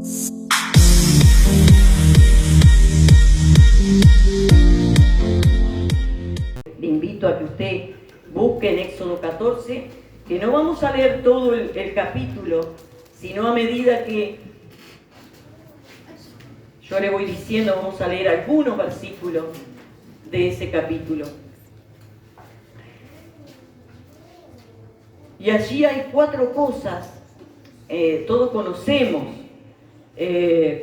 Le invito a que usted busque en Éxodo 14, que no vamos a leer todo el capítulo, sino a medida que yo le voy diciendo, vamos a leer algunos versículos de ese capítulo. Y allí hay 4 cosas, todos conocemos,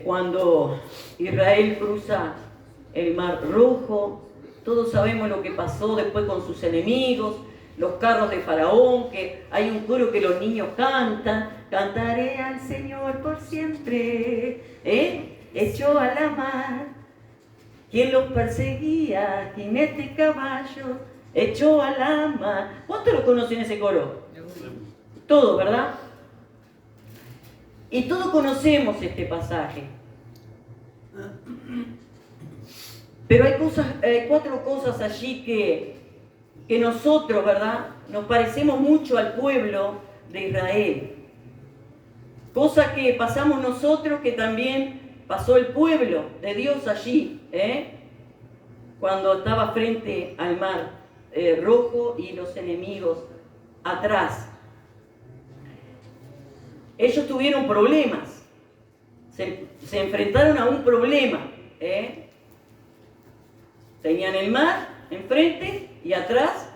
cuando Israel cruza el Mar Rojo, todos sabemos lo que pasó después con sus enemigos, los carros de Faraón, que hay un coro que los niños cantan, cantaré al Señor por siempre, echó a la mar, quien los perseguía, jinete caballo, echó a la mar. ¿Cuántos lo conocen ese coro? Todo, ¿verdad? Y todos conocemos este pasaje. Pero hay 4 cosas allí que nosotros, ¿verdad?, nos parecemos mucho al pueblo de Israel. Cosas que pasamos nosotros que también pasó el pueblo de Dios allí, cuando estaba frente al mar rojo y los enemigos atrás. Ellos tuvieron problemas, se enfrentaron a un problema. Tenían el mar enfrente y atrás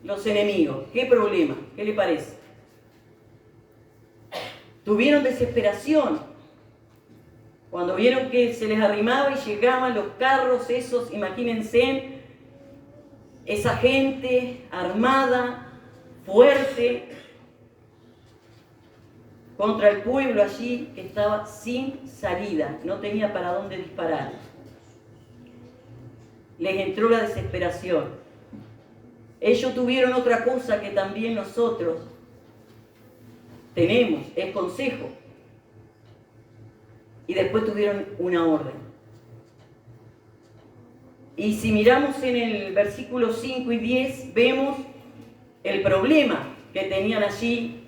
los enemigos. ¿Qué problema? ¿Qué le parece? Tuvieron desesperación cuando vieron que se les arrimaba y llegaban los carros esos, imagínense, esa gente armada, fuerte, contra el pueblo allí que estaba sin salida, no tenía para dónde disparar. Les entró la desesperación. Ellos tuvieron otra cosa que también nosotros tenemos, es consejo. Y después tuvieron una orden. Y si miramos en el versículo 5 y 10, vemos el problema que tenían allí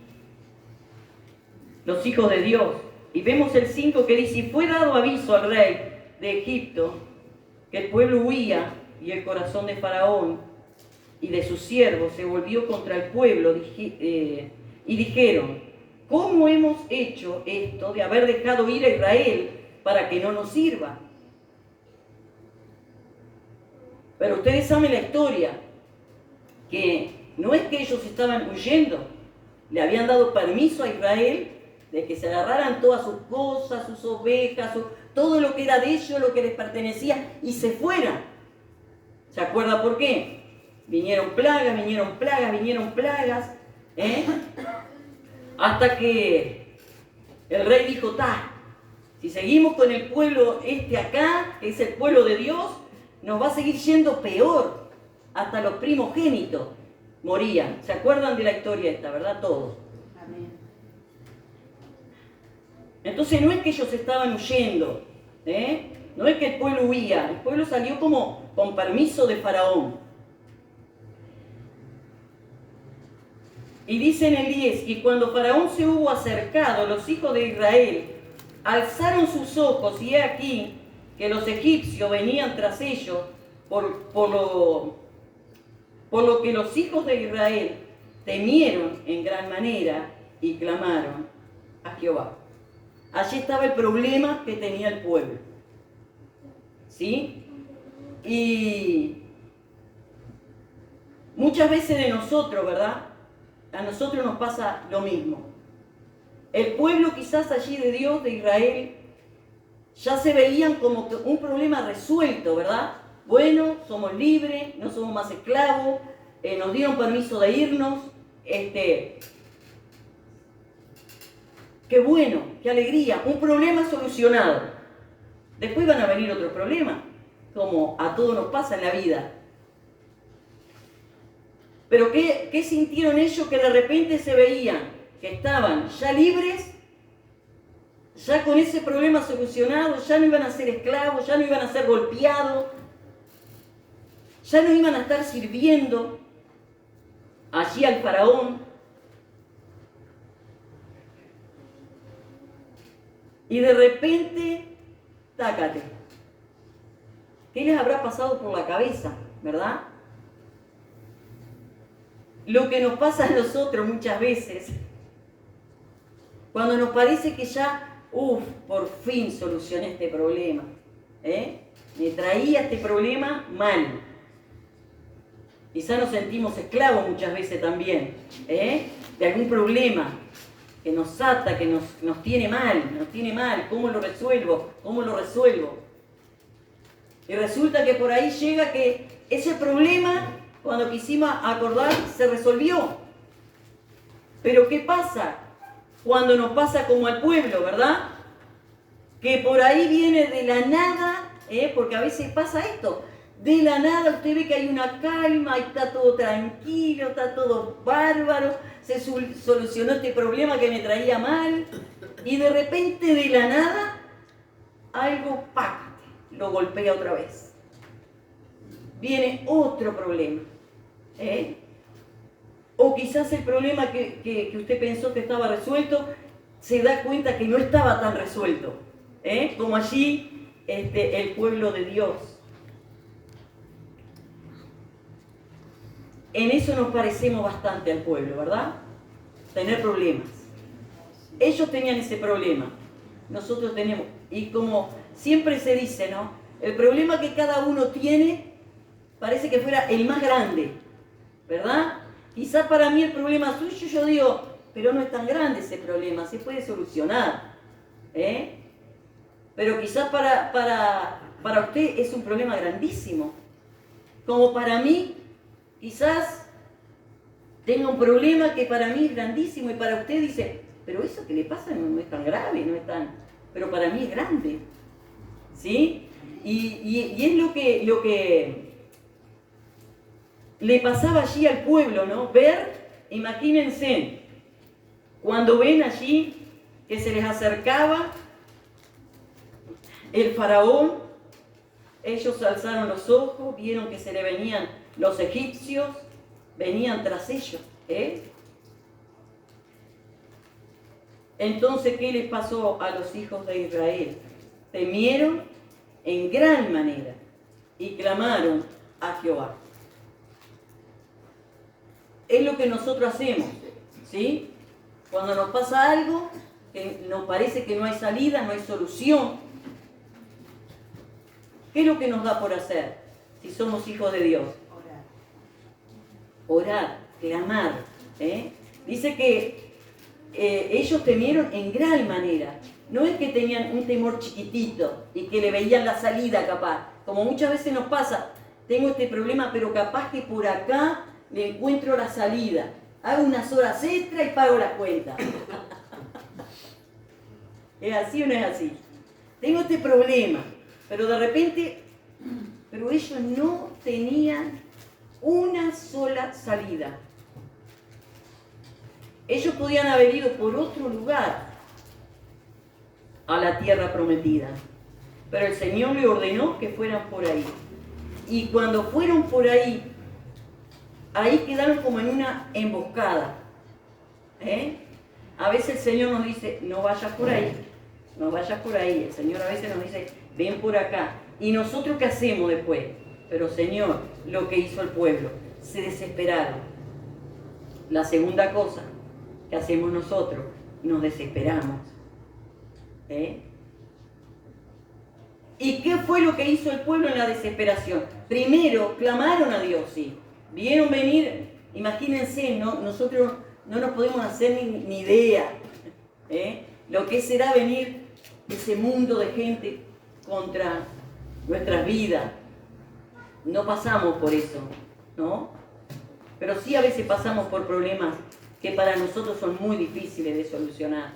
los hijos de Dios. Y vemos el 5 que dice: y fue dado aviso al rey de Egipto que el pueblo huía, y el corazón de Faraón y de sus siervos se volvió contra el pueblo, y dijeron: ¿cómo hemos hecho esto de haber dejado ir a Israel para que no nos sirva? Pero ustedes saben la historia, que no es que ellos estaban huyendo, le habían dado permiso a Israel de que se agarraran todas sus cosas, sus ovejas, todo lo que era de ellos, lo que les pertenecía, y se fueran. ¿Se acuerda por qué? Vinieron plagas, hasta que el rey dijo: si seguimos con el pueblo acá, que es el pueblo de Dios, nos va a seguir yendo peor. Hasta los primogénitos morían. ¿Se acuerdan de la historia esta, verdad? Todos. Amén. Entonces no es que ellos estaban huyendo, no es que el pueblo huía, el pueblo salió como con permiso de Faraón. Y dice en el 10: y cuando Faraón se hubo acercado, los hijos de Israel alzaron sus ojos, y he aquí que los egipcios venían tras ellos, por lo que los hijos de Israel temieron en gran manera y clamaron a Jehová. Allí estaba el problema que tenía el pueblo. ¿Sí? Y muchas veces de nosotros, ¿verdad? A nosotros nos pasa lo mismo. El pueblo quizás allí de Dios, de Israel, ya se veían como un problema resuelto, ¿verdad? Bueno, somos libres, no somos más esclavos, nos dieron permiso de irnos, qué bueno, qué alegría, un problema solucionado. Después van a venir otros problemas, como a todos nos pasa en la vida. Pero ¿qué sintieron ellos? Que de repente se veían que estaban ya libres, ya con ese problema solucionado, ya no iban a ser esclavos, ya no iban a ser golpeados, ya no iban a estar sirviendo allí al faraón. Y de repente, tácate. ¿Qué les habrá pasado por la cabeza, verdad? Lo que nos pasa a nosotros muchas veces, cuando nos parece que ya, por fin solucioné este problema. Me traía este problema mal. Quizá nos sentimos esclavos muchas veces también, de algún problema que nos ata, que nos tiene mal. ¿Cómo lo resuelvo? Y resulta que por ahí llega que ese problema, cuando quisimos acordar, se resolvió. Pero ¿qué pasa? Cuando nos pasa como al pueblo, ¿verdad? Que por ahí viene de la nada, porque a veces pasa esto. De la nada usted ve que hay una calma, está todo tranquilo, está todo bárbaro, se solucionó este problema que me traía mal, y de repente de la nada, algo lo golpea otra vez. Viene otro problema. O quizás el problema que usted pensó que estaba resuelto, se da cuenta que no estaba tan resuelto. Como allí el pueblo de Dios. En eso nos parecemos bastante al pueblo, ¿verdad? Tener problemas. Ellos tenían ese problema. Nosotros tenemos. Y como siempre se dice, ¿no? El problema que cada uno tiene parece que fuera el más grande, ¿verdad? Quizás para mí el problema suyo, yo digo, pero no es tan grande ese problema, se puede solucionar. Pero quizás para usted es un problema grandísimo. Como para mí, quizás tenga un problema que para mí es grandísimo y para usted dice, pero eso que le pasa no es tan grave, no es tan... Pero para mí es grande. ¿Sí? Y es lo que le pasaba allí al pueblo, ¿no? Imagínense, cuando ven allí que se les acercaba el faraón, ellos alzaron los ojos, vieron que se le venían los egipcios, venían tras ellos. Entonces, ¿qué les pasó a los hijos de Israel? Temieron en gran manera y clamaron a Jehová. Es lo que nosotros hacemos, ¿sí? Cuando nos pasa algo, que nos parece que no hay salida, no hay solución, ¿qué es lo que nos da por hacer si somos hijos de Dios? Orar, clamar. Dice que ellos temieron en gran manera. No es que tenían un temor chiquitito y que le veían la salida capaz. Como muchas veces nos pasa, tengo este problema, pero capaz que por acá le encuentro la salida. Hago unas horas extra y pago la cuenta. ¿Es así o no es así? Tengo este problema, pero de repente, pero ellos no tenían una sola salida. Ellos podían haber ido por otro lugar a la tierra prometida, pero el Señor le ordenó que fueran por ahí. Y cuando fueron por ahí, ahí quedaron como en una emboscada. A veces el Señor nos dice, no vayas por ahí, no vayas por ahí. El Señor a veces nos dice, ven por acá. ¿Y nosotros qué hacemos después? Pero Señor, lo que hizo el pueblo, se desesperaron. La segunda cosa que hacemos nosotros, nos desesperamos. ¿Y qué fue lo que hizo el pueblo en la desesperación? Primero, clamaron a Dios, sí. Vieron venir, imagínense, nosotros no nos podemos hacer ni idea lo que será venir ese mundo de gente contra nuestras vidas. No pasamos por eso, ¿no? Pero sí a veces pasamos por problemas que para nosotros son muy difíciles de solucionar.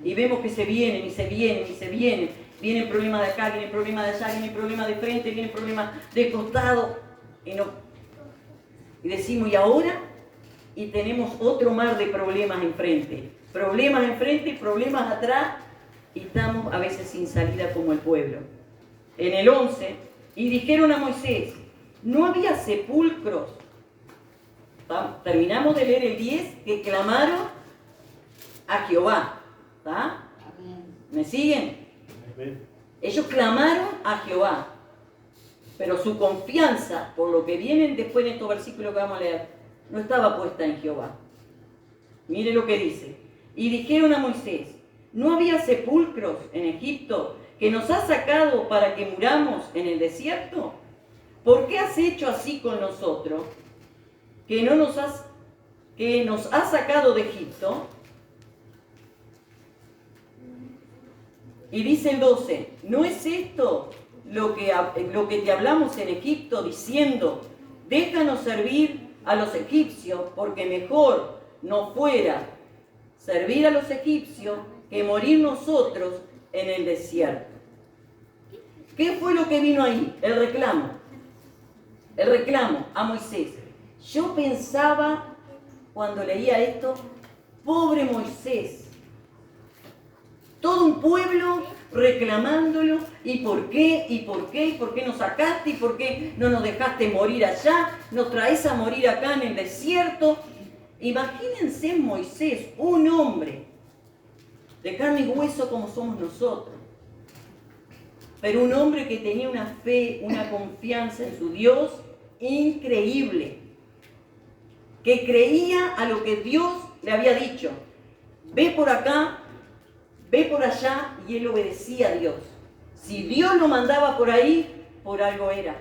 Y vemos que se vienen y se vienen y se vienen. Vienen problemas de acá, vienen problemas de allá, vienen problemas de frente, vienen problemas de costado. Y decimos, ¿y ahora? Y tenemos otro mar de problemas enfrente. Problemas enfrente, problemas atrás. Y estamos a veces sin salida como el pueblo. En el 11, y dijeron a Moisés, no había sepulcros. Terminamos de leer el 10, que clamaron a Jehová. ¿Está? ¿Me siguen? Ellos clamaron a Jehová, pero su confianza, por lo que vienen después en estos versículos que vamos a leer, no estaba puesta en Jehová. Mire lo que dice. Y dijeron a Moisés, ¿no había sepulcros en Egipto que nos has sacado para que muramos en el desierto? ¿Por qué has hecho así con nosotros, que nos has sacado de Egipto? Y dice el 12, ¿no es esto lo que te hablamos en Egipto, diciendo, déjanos servir a los egipcios, porque mejor nos fuera servir a los egipcios que morir nosotros en el desierto? ¿Qué fue lo que vino ahí? El reclamo a Moisés. Yo pensaba, cuando leía esto, pobre Moisés, todo un pueblo reclamándolo, ¿y por qué? ¿Y por qué? ¿Y por qué nos sacaste? ¿Y por qué no nos dejaste morir allá? ¿Nos traes a morir acá en el desierto? Imagínense Moisés, un hombre de carne y hueso como somos nosotros, pero un hombre que tenía una fe, una confianza en su Dios increíble, que creía a lo que Dios le había dicho. Ve por acá, ve por allá, y él obedecía a Dios. Si Dios lo mandaba por ahí, por algo era.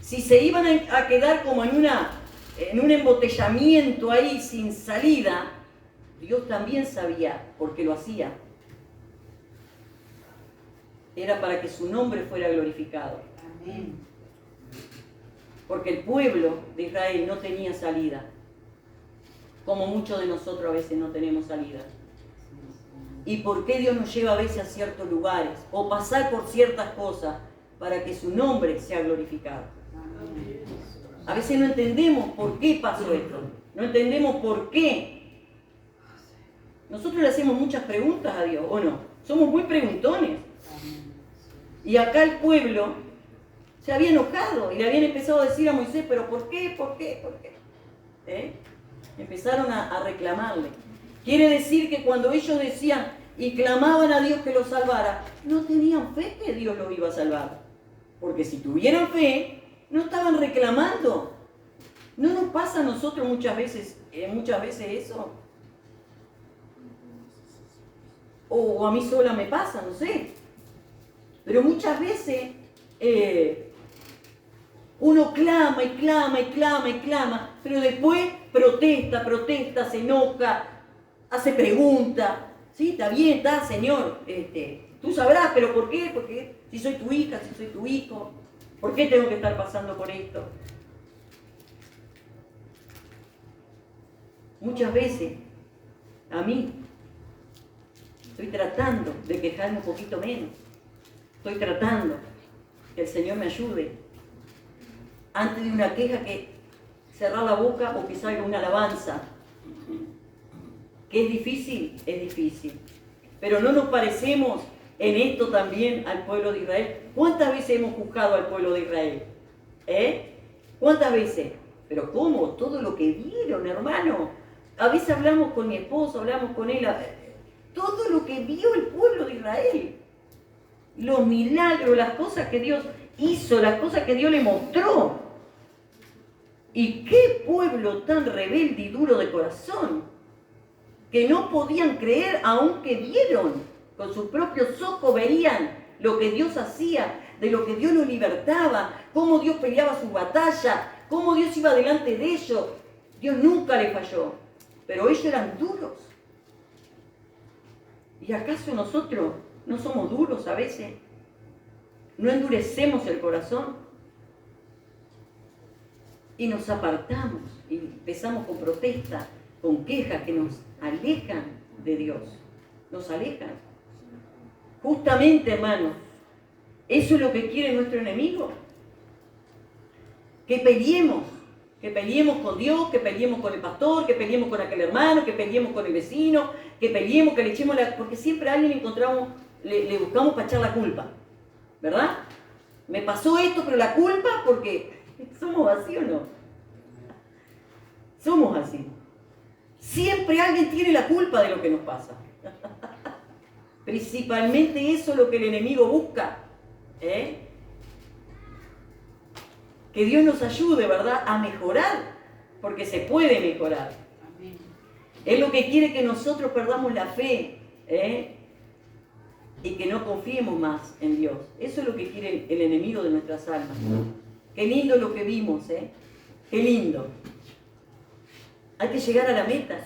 Si se iban a quedar como en un embotellamiento ahí sin salida, Dios también sabía, porque lo hacía. Era para que su nombre fuera glorificado. Amén. Porque el pueblo de Israel no tenía salida, como muchos de nosotros a veces no tenemos salida. ¿Y por qué Dios nos lleva a veces a ciertos lugares o pasar por ciertas cosas para que su nombre sea glorificado? A veces no entendemos por qué pasó esto, no entendemos por qué. Nosotros le hacemos muchas preguntas a Dios, ¿o no? Somos muy preguntones. Y acá el pueblo se había enojado y le habían empezado a decir a Moisés, ¿pero por qué? ¿Por qué? ¿Por qué? Empezaron a reclamarle. Quiere decir que cuando ellos decían y clamaban a Dios que los salvara, no tenían fe que Dios los iba a salvar. Porque si tuvieran fe, no estaban reclamando. ¿No nos pasa a nosotros muchas veces eso? O a mí sola me pasa, no sé. Pero muchas veces uno clama y clama y clama y clama, pero después protesta, se enoja, hace preguntas. Sí, está bien, está, Señor, tú sabrás, pero ¿por qué? Porque si soy tu hija, si soy tu hijo, ¿por qué tengo que estar pasando por esto? Muchas veces, a mí, estoy tratando de quejarme un poquito menos. Estoy tratando que el Señor me ayude. Antes de una queja, que cerrar la boca o que salga una alabanza. ¿Que es difícil? Es difícil. Pero no nos parecemos en esto también al pueblo de Israel. ¿Cuántas veces hemos juzgado al pueblo de Israel? ¿Cuántas veces? Pero ¿cómo? Todo lo que vieron, hermano. A veces hablamos con mi esposo, hablamos con él. Todo lo que vio el pueblo de Israel. Los milagros, las cosas que Dios hizo, las cosas que Dios le mostró. Y qué pueblo tan rebelde y duro de corazón, que no podían creer aunque vieron, con sus propios ojos veían lo que Dios hacía, de lo que Dios los libertaba, cómo Dios peleaba su batalla, cómo Dios iba delante de ellos. Dios nunca les falló, pero ellos eran duros. ¿Y acaso nosotros no somos duros a veces? ¿No endurecemos el corazón? Y nos apartamos y empezamos con protestas, con quejas que nos alejan de Dios. Nos alejan. Justamente, hermanos, eso es lo que quiere nuestro enemigo. Que peleemos con Dios, que peleemos con el pastor, que peleemos con aquel hermano, que peleemos con el vecino, que peleemos, que le echemos la... Porque siempre a alguien encontramos, le buscamos para echar la culpa, ¿verdad? Me pasó esto, pero la culpa porque somos así o no. Somos así. Siempre alguien tiene la culpa de lo que nos pasa. Principalmente eso es lo que el enemigo busca. Que Dios nos ayude, ¿verdad?, a mejorar, porque se puede mejorar. Amén. Es lo que quiere, que nosotros perdamos la fe, y que no confiemos más en Dios. Eso es lo que quiere el enemigo de nuestras almas. Qué lindo lo que vimos, qué lindo. Hay que llegar a la meta.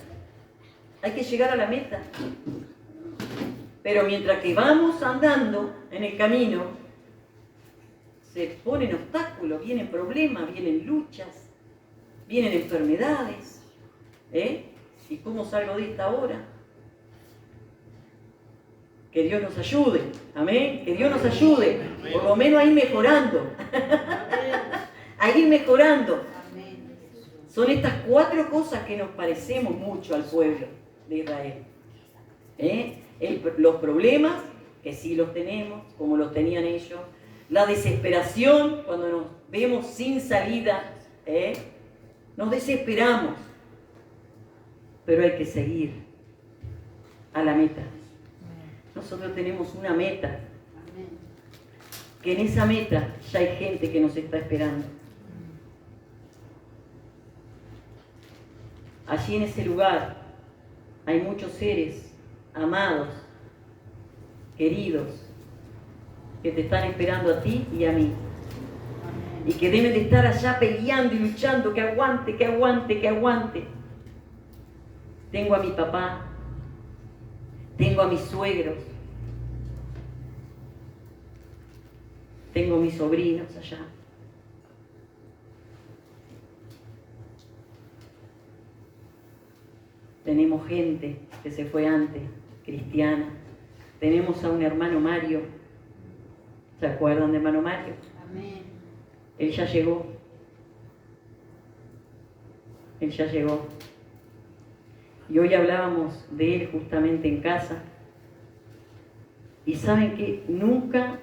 Hay que llegar a la meta. Pero mientras que vamos andando en el camino, se ponen obstáculos, vienen problemas, vienen luchas, vienen enfermedades. ¿Y cómo salgo de esta hora? Que Dios nos ayude. Amén. Que Dios nos ayude. Por lo menos a ir mejorando. A ir mejorando. Son estas 4 cosas que nos parecemos mucho al pueblo de Israel. Los problemas, que sí los tenemos, como los tenían ellos. La desesperación, cuando nos vemos sin salida, nos desesperamos. Pero hay que seguir a la meta. Nosotros tenemos una meta. Que en esa meta ya hay gente que nos está esperando. Allí en ese lugar hay muchos seres amados, queridos, que te están esperando a ti y a mí. Y que deben de estar allá peleando y luchando, que aguante, que aguante, que aguante. Tengo a mi papá, tengo a mis suegros, tengo a mis sobrinos allá. Tenemos gente que se fue antes, cristiana. Tenemos a un hermano Mario. ¿Se acuerdan de hermano Mario? Amén. Él ya llegó. Él ya llegó. Y hoy hablábamos de él justamente en casa. Y saben que nunca,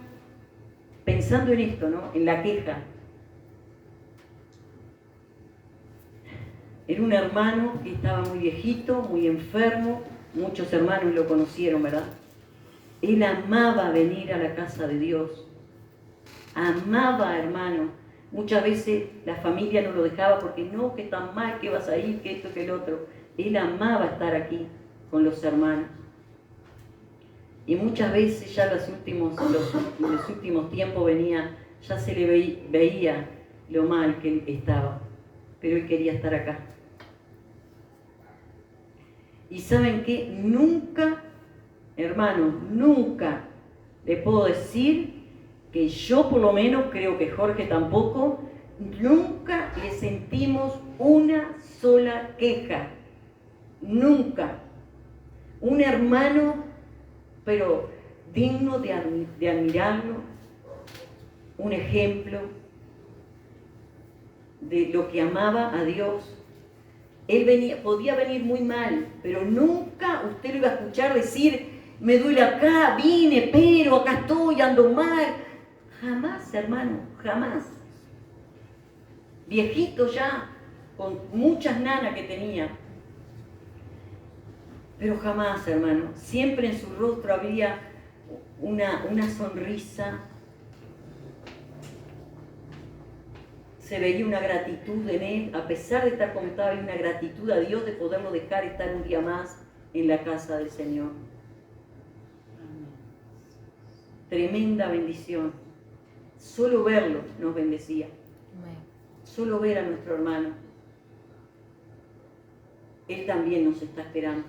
pensando en esto, ¿no?, en la queja, era un hermano que estaba muy viejito, muy enfermo. Muchos hermanos lo conocieron, ¿verdad? Él amaba venir a la casa de Dios. Amaba, hermano. Muchas veces la familia no lo dejaba porque no, que tan mal, que vas a ir, que esto, que el otro. Él amaba estar aquí con los hermanos. Y muchas veces ya los últimos tiempos venía, ya se le veía lo mal que él estaba. Pero él quería estar acá. Y ¿saben qué? Nunca, hermanos, nunca le puedo decir que yo, por lo menos, creo que Jorge tampoco, nunca le sentimos una sola queja. Nunca. Un hermano, pero digno de admirarlo, un ejemplo de lo que amaba a Dios. Él podía venir muy mal, pero nunca usted lo iba a escuchar decir, me duele acá, vine, pero acá estoy, ando mal. Jamás, hermano, jamás. Viejito ya, con muchas nanas que tenía. Pero jamás, hermano, siempre en su rostro había una sonrisa. Se veía una gratitud en él, a pesar de estar como estaba, había una gratitud a Dios de poderlo dejar estar un día más en la casa del Señor. Tremenda bendición. Solo verlo nos bendecía. Solo ver a nuestro hermano. Él también nos está esperando.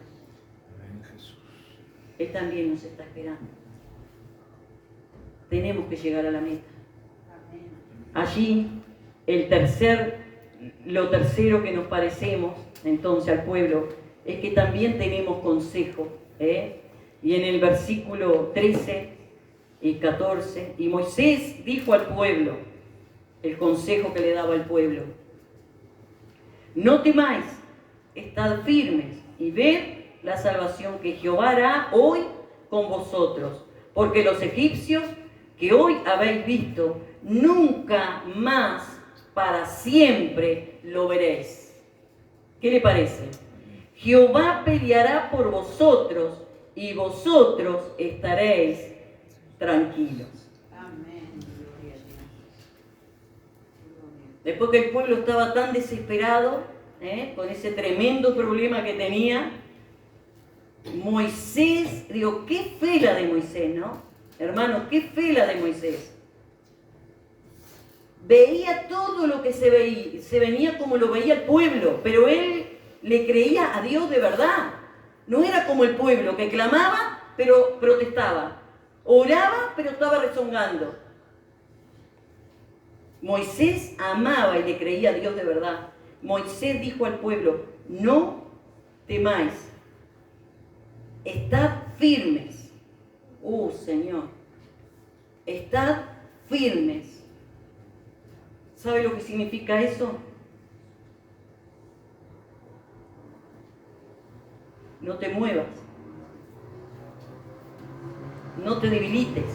Él también nos está esperando. Tenemos que llegar a la meta. Allí, lo tercero que nos parecemos entonces al pueblo es que también tenemos consejo. Y en el versículo 13 y 14, y Moisés dijo al pueblo, el consejo que le daba al pueblo: no temáis, estad firmes y ved la salvación que Jehová hará hoy con vosotros, porque los egipcios que hoy habéis visto, nunca más para siempre lo veréis. ¿Qué le parece? Jehová peleará por vosotros y vosotros estaréis tranquilos. Después que el pueblo estaba tan desesperado, con ese tremendo problema que tenía, Moisés, digo, qué fe la de Moisés, ¿no? Hermanos, qué fe la de Moisés. Veía todo lo que se venía como lo veía el pueblo, pero él le creía a Dios de verdad. No era como el pueblo que clamaba, pero protestaba. Oraba, pero estaba rezongando. Moisés amaba y le creía a Dios de verdad. Moisés dijo al pueblo, no temáis, estad firmes. Señor, estad firmes. ¿Sabe lo que significa eso? No te muevas, no te debilites,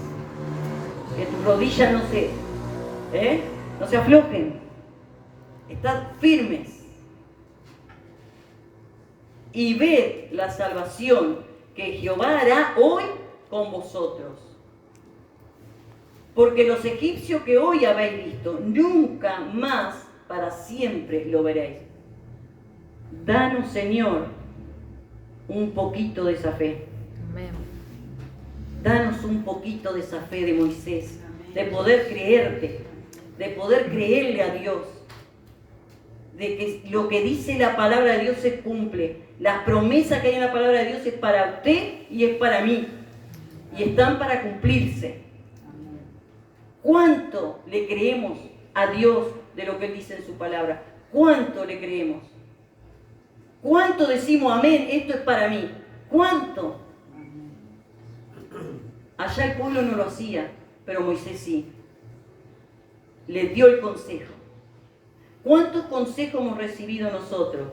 que tus rodillas no se aflojen, estad firmes y ved la salvación que Jehová hará hoy con vosotros. Porque los egipcios que hoy habéis visto, nunca más para siempre lo veréis. Danos, Señor, un poquito de esa fe. Amén. Danos un poquito de esa fe de Moisés, de poder creerte, de poder creerle a Dios, de que lo que dice la palabra de Dios se cumple. Las promesas que hay en la palabra de Dios es para usted y es para mí, y están para cumplirse. ¿Cuánto le creemos a Dios de lo que Él dice en su palabra? ¿Cuánto le creemos? ¿Cuánto decimos amén? Esto es para mí. ¿Cuánto? Allá el pueblo no lo hacía, pero Moisés sí. Le dio el consejo. ¿Cuántos consejos hemos recibido nosotros?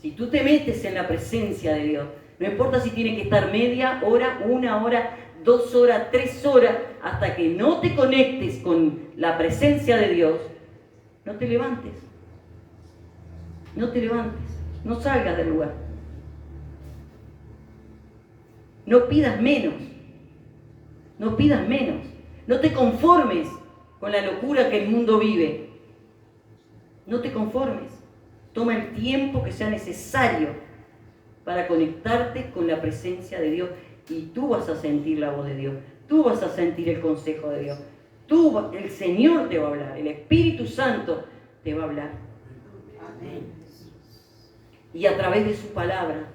Si tú te metes en la presencia de Dios, no importa si tiene que estar media hora, 1 hora, 2 horas, 3 horas, hasta que no te conectes con la presencia de Dios, no te levantes. No te levantes, no salgas del lugar. No pidas menos. No pidas menos. No te conformes con la locura que el mundo vive. No te conformes. Toma el tiempo que sea necesario para conectarte con la presencia de Dios. Y tú vas a sentir la voz de Dios. Tú vas a sentir el consejo de Dios. El Señor te va a hablar. El Espíritu Santo te va a hablar. Amén. Y a través de su palabra,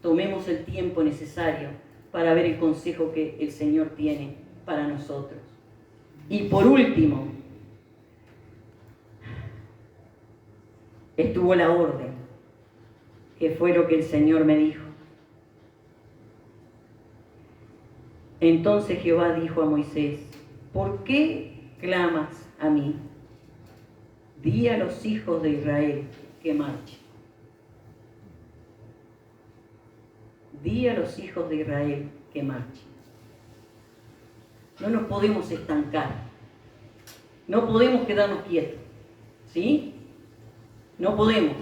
tomemos el tiempo necesario para ver el consejo que el Señor tiene para nosotros. Y por último, estuvo la orden, que fue lo que el Señor me dijo. Entonces Jehová dijo a Moisés, ¿por qué clamas a mí? Di a los hijos de Israel que marchen. Di a los hijos de Israel que marchen. No nos podemos estancar. No podemos quedarnos quietos. ¿Sí? No podemos.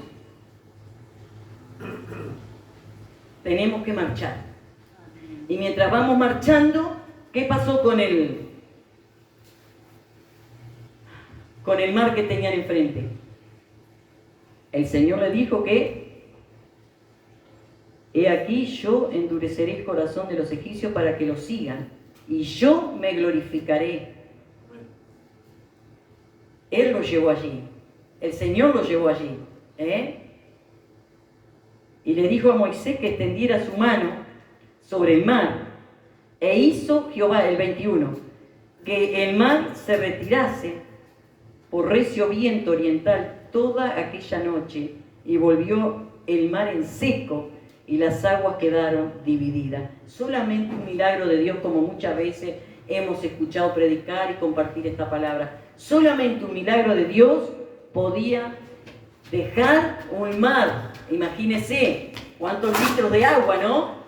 Tenemos que marchar. Y mientras vamos marchando, ¿qué pasó con el mar que tenían enfrente? El Señor le dijo que he aquí yo endureceré el corazón de los egipcios para que los sigan, y yo me glorificaré. Él los llevó allí, el Señor los llevó allí. Y le dijo a Moisés que extendiera su mano sobre el mar, e hizo Jehová, el 21, que el mar se retirase por recio viento oriental toda aquella noche, y volvió el mar en seco, y las aguas quedaron divididas. Solamente un milagro de Dios, como muchas veces hemos escuchado predicar y compartir esta palabra. Solamente un milagro de Dios podía dejar un mar. Imagínense cuántos litros de agua, ¿no?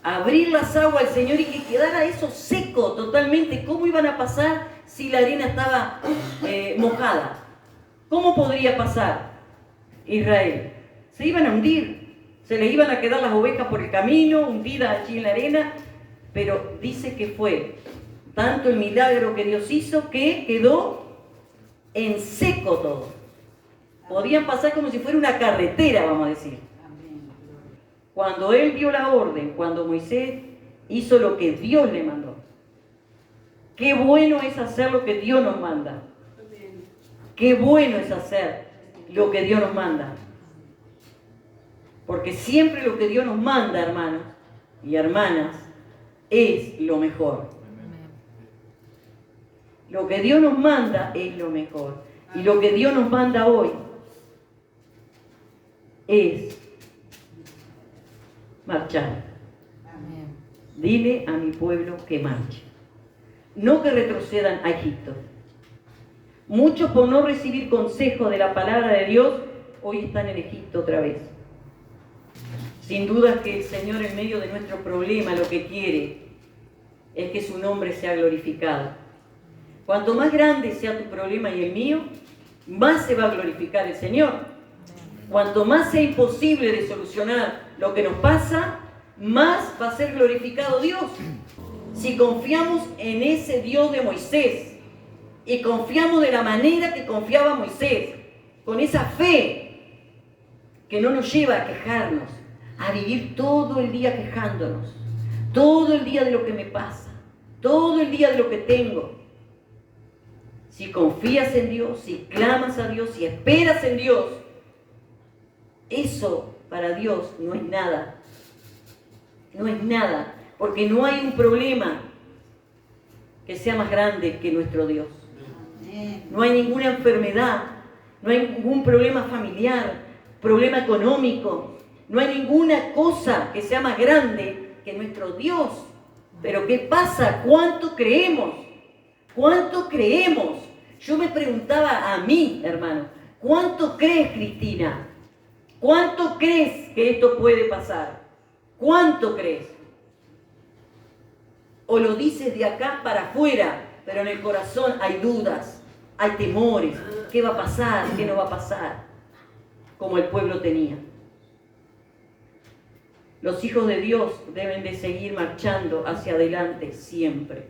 Abrir las aguas al Señor y que quedara eso seco totalmente. ¿Cómo iban a pasar si la arena estaba mojada? ¿Cómo podría pasar Israel? se iban a hundir, se les iban a quedar las ovejas por el camino, hundidas allí en la arena, pero dice que fue tanto el milagro que Dios hizo que quedó en seco todo. Podían pasar como si fuera una carretera, vamos a decir. Cuando él dio la orden, cuando Moisés hizo lo que Dios le mandó. Qué bueno es hacer lo que Dios nos manda. Qué bueno es hacer lo que Dios nos manda. Porque siempre lo que Dios nos manda, hermanos y hermanas, es lo mejor. Lo que Dios nos manda es lo mejor. Y lo que Dios nos manda hoy es marchar. Dile a mi pueblo que marche. No que retrocedan a Egipto. Muchos, por no recibir consejo de la palabra de Dios, hoy están en Egipto otra vez. Sin duda que el Señor, en medio de nuestro problema, lo que quiere es que su nombre sea glorificado. Cuanto más grande sea tu problema y el mío, más se va a glorificar el Señor. Cuanto más sea imposible de solucionar lo que nos pasa, más va a ser glorificado Dios. Si confiamos en ese Dios de Moisés y confiamos de la manera que confiaba Moisés, con esa fe que no nos lleva a quejarnos, a vivir todo el día quejándonos, todo el día de lo que me pasa, todo el día de lo que tengo. Si confías en Dios, si clamas a Dios, si esperas en Dios, eso para Dios no es nada. No es nada, porque no hay un problema que sea más grande que nuestro Dios. No hay ninguna enfermedad, no hay ningún problema familiar, problema económico, no hay ninguna cosa que sea más grande que nuestro Dios. Pero ¿qué pasa? ¿Cuánto creemos? ¿Cuánto creemos? Yo me preguntaba a mí, hermano, ¿cuánto crees, Cristina? ¿Cuánto crees que esto puede pasar? ¿Cuánto crees? O lo dices de acá para afuera, pero en el corazón hay dudas, hay temores. ¿Qué va a pasar? ¿Qué no va a pasar? Como el pueblo tenía. Los hijos de Dios deben de seguir marchando hacia adelante siempre.